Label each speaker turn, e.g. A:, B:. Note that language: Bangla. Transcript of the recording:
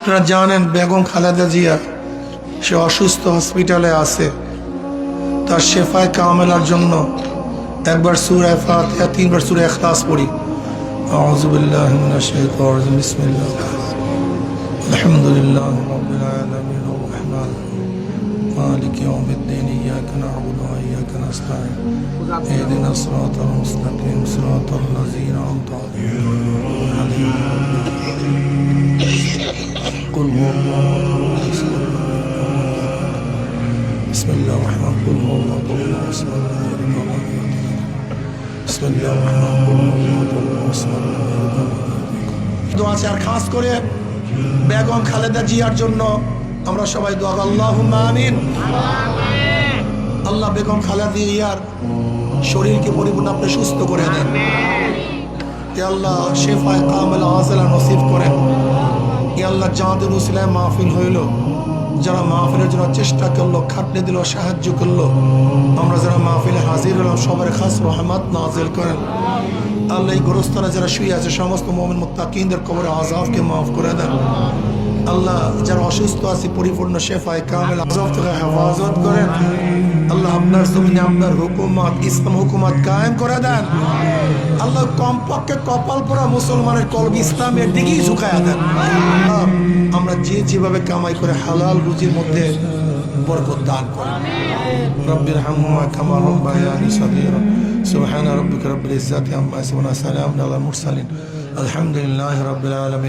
A: আপনারা জানেন বেগম খালেদা জিয়া সে অসুস্থ, হসপিটালে আছে। তার শেফায় কামেলার জন্য একবার সূরা ফাতিহা, 3 বার সূরা ইখলাস পড়ি। আউযু বিল্লাহি মিনাশ শাইতানির রাজিম। বিসমিল্লাহ। আলহামদুলিল্লাহি রাব্বিল আলামিন আর রাহমান মালিকি ইয়াউমিদ্দিন ইয়্যাকা না'বুদু ওয়া ইয়্যাকা নাস্তাঈন ইহদিনাস সিরাতাল মুস্তাকিম সিরাতাল লাযীনা আন'আমতা আলাইহিম قل هو الله احد بسم الله الرحمن قل هو الله بسم الله الرحمن قل هو الله بسم الله দোয়া চাই। আর খাস করে বেগম খালেদা জিয়ার জন্য আমরা সবাই দোয়া করি, আল্লাহুম্মা আমিন। আল্লাহ বেগম খালেদা জিয়ার শরীরকে পরিপূর্ণ আপনি সুস্থ করে দেন। হে আল্লাহ শেফায়ে কামেলা আজলা নসিব করেন। হে আল্লাহ যাদের উসিলায় মাহফিল হইল, যারা মাহফিলের জন্য চেষ্টা করলো, খাটনি দিল, সাহায্য করলো, আমরা যারা মাহফিলে হাজির হলাম সবার খাস রহমত নাজিল করেন। আল্লাহ এই গোরস্থানে যারা শুয়ে আছে সমস্ত মুমিন মুত্তাকিনদের কবরে আযাবকে মাফ করে দেন। আল্লাহ যারা অসুস্থ আছে পরিপূর্ণ শেফায়ে কামেল আযাব থেকে হেফাজত করেন। আল্লাহ আপনার জমিনে আপনার হুকুমত, ইসলাম হুকুমত কায়েম করে দেন। আল্লাহ কমপক্ষে কপাল পরা মুসলমানের কলব ইসলামের দিকেই ঝুঁকায়া দেন। আমরা যেভাবে কামাই করে হালাল রুজির মধ্যে বরকত দান করেন। রব্বিরহামহুমা কামা রাব্বায়ানি সগীরা। সুবহানা রাব্বিকা রাব্বিল ইজ্জাতি আম্মা ইয়াসিফুন ওয়া সালামুন আলাল মুরসালিন। আলহামদুলিল্লাহি রাব্বিল আলামিন।